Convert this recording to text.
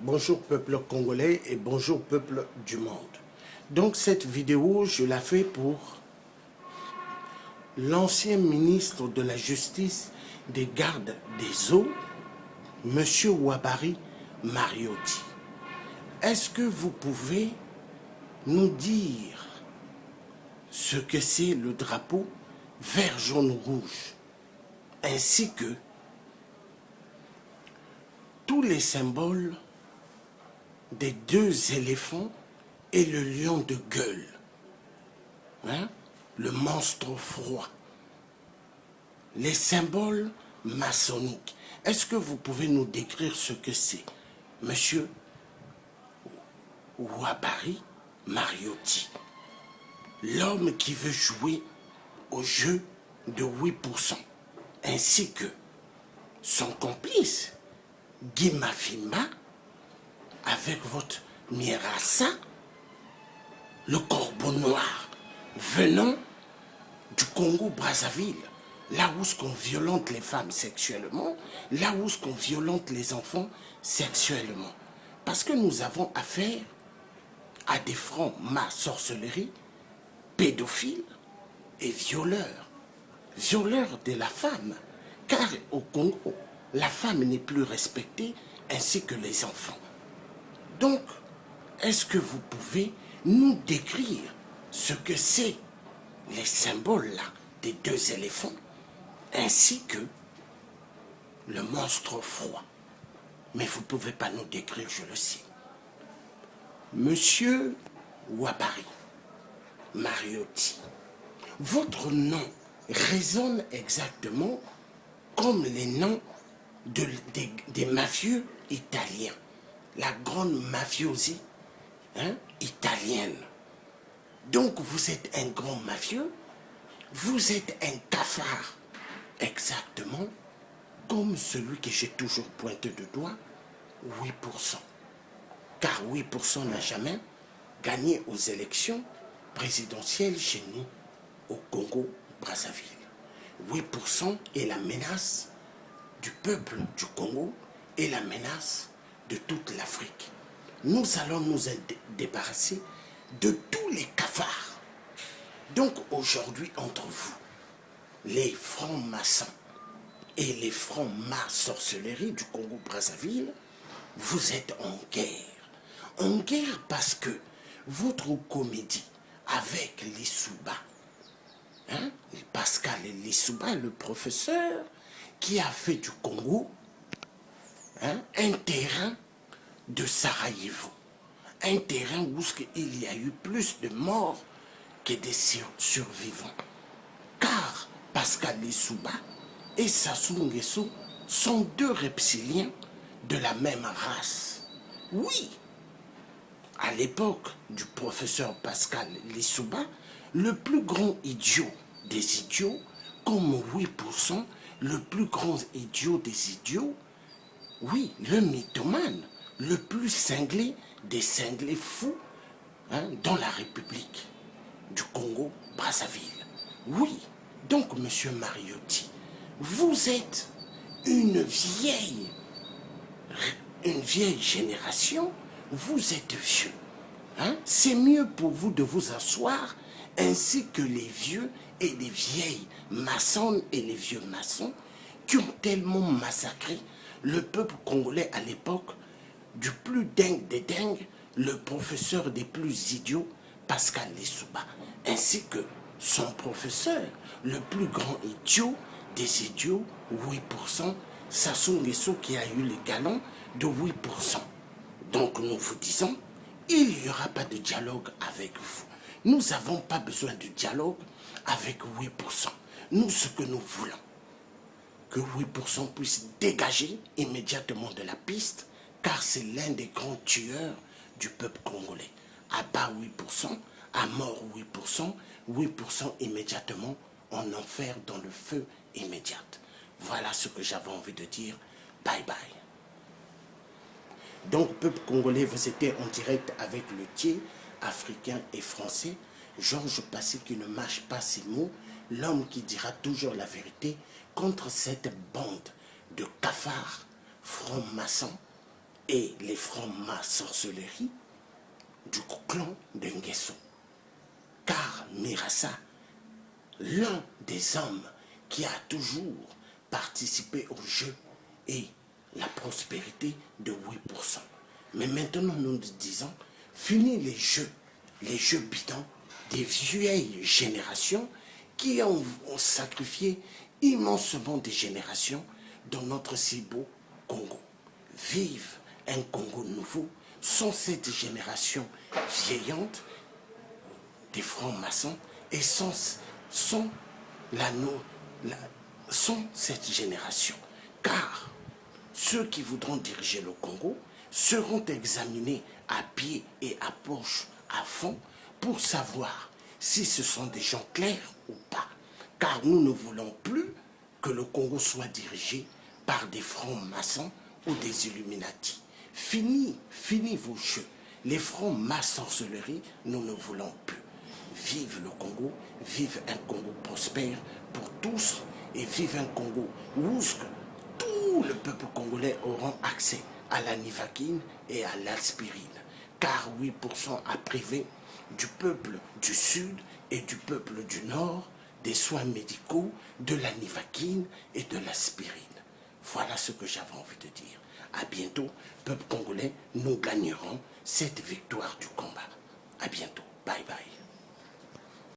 Bonjour peuple congolais et bonjour peuple du monde. Donc cette vidéo, je la fais pour l'ancien ministre de la Justice des Gardes des Eaux, M. Ouabary Mariotti. Est-ce que vous pouvez nous dire ce que c'est le drapeau vert, jaune, rouge, ainsi que tous les symboles des deux éléphants et le lion de gueule, hein? Le monstre froid, les symboles maçonniques. Est-ce que vous pouvez nous décrire ce que c'est, Monsieur Ouabary Mariotti, l'homme qui veut jouer au jeu de 8%, ainsi que son complice, Guy Mafimba, avec votre Mirassa, le corbeau noir, venant du Congo-Brazzaville, là où ce qu'on violente les femmes sexuellement, là où ce qu'on violente les enfants sexuellement. Parce que nous avons affaire à des francs-maçons-sorcellerie, pédophiles et violeurs. Violeurs de la femme, car au Congo, la femme n'est plus respectée, ainsi que les enfants. Donc, est-ce que vous pouvez nous décrire ce que c'est les symboles là des deux éléphants, ainsi que le monstre froid? Mais vous ne pouvez pas nous décrire, je le sais. Monsieur Ouabary Mariotti, votre nom résonne exactement comme les noms des mafieux italiens, la grande mafiosie italienne. Donc vous êtes un grand mafieux, vous êtes un cafard, exactement comme celui que j'ai toujours pointé de doigt, 8%. Car 8% n'a jamais gagné aux élections présidentielles chez nous, au Congo-Brazzaville. 8% est la menace du peuple du Congo et la menace de toute l'Afrique. Nous allons nous débarrasser de tous les cafards. Donc aujourd'hui, entre vous, les francs-maçons et les francs-maçons-sorcellerie du Congo-Brazzaville, vous êtes en guerre. En guerre parce que votre comédie avec Lissouba, Pascal Lissouba, le professeur, qui a fait du Congo un terrain de Sarajevo, un terrain où il y a eu plus de morts que des survivants. Car Pascal Lissouba et Sassou Nguesso sont deux reptiliens de la même race. Oui, à l'époque du professeur Pascal Lissouba, le plus grand idiot des idiots, comme 8%, le plus grand idiot des idiots, oui, le mythomane, le plus cinglé des cinglés fous dans la République du Congo-Brazzaville. Oui, donc, monsieur Mariotti, vous êtes une vieille génération, vous êtes vieux. C'est mieux pour vous de vous asseoir, ainsi que les vieux et les vieilles maçons et les vieux maçons qui ont tellement massacré le peuple congolais à l'époque, du plus dingue des dingues, le professeur des plus idiots, Pascal Lissouba, ainsi que son professeur, le plus grand idiot des idiots, 8%, Sassou Nguesso, qui a eu les galons de 8%. Donc nous vous disons, il n'y aura pas de dialogue avec vous. Nous n'avons pas besoin de dialogue avec 8%. Nous, ce que nous voulons, que 8% puisse dégager immédiatement de la piste, car c'est l'un des grands tueurs du peuple congolais. À bas 8%, à mort 8%, 8% immédiatement en enfer dans le feu immédiat. Voilà ce que j'avais envie de dire. Bye bye. Donc, peuple congolais, vous étiez en direct avec le Thier, africain et français, Georges Passy, qui ne mâche pas ses mots, l'homme qui dira toujours la vérité contre cette bande de cafards francs-maçons et les francs-maçons-sorcellerie du clan de Nguesso. Car Mirassa, l'un des hommes qui a toujours participé au jeu et la prospérité de 8%. Mais maintenant, nous disons, fini les jeux bidons des vieilles générations qui ont sacrifié immensement des générations dans notre si beau Congo. Vive un Congo nouveau sans cette génération vieillante des francs-maçons et sans cette génération. Car ceux qui voudront diriger le Congo seront examinés à pied et à poche à fond pour savoir si ce sont des gens clairs ou pas. Car nous ne voulons plus que le Congo soit dirigé par des francs-maçons ou des Illuminati. Fini vos jeux. Les francs-maçons-sorcellerie, nous ne voulons plus. Vive le Congo, vive un Congo prospère pour tous et vive un Congo où tout le peuple congolais aura accès à la nivaquine et à l'aspirine. Car 8% a privé du peuple du Sud et du peuple du Nord des soins médicaux, de la nivaquine et de l'aspirine. Voilà ce que j'avais envie de dire. À bientôt, peuple congolais, nous gagnerons cette victoire du combat. À bientôt. Bye bye.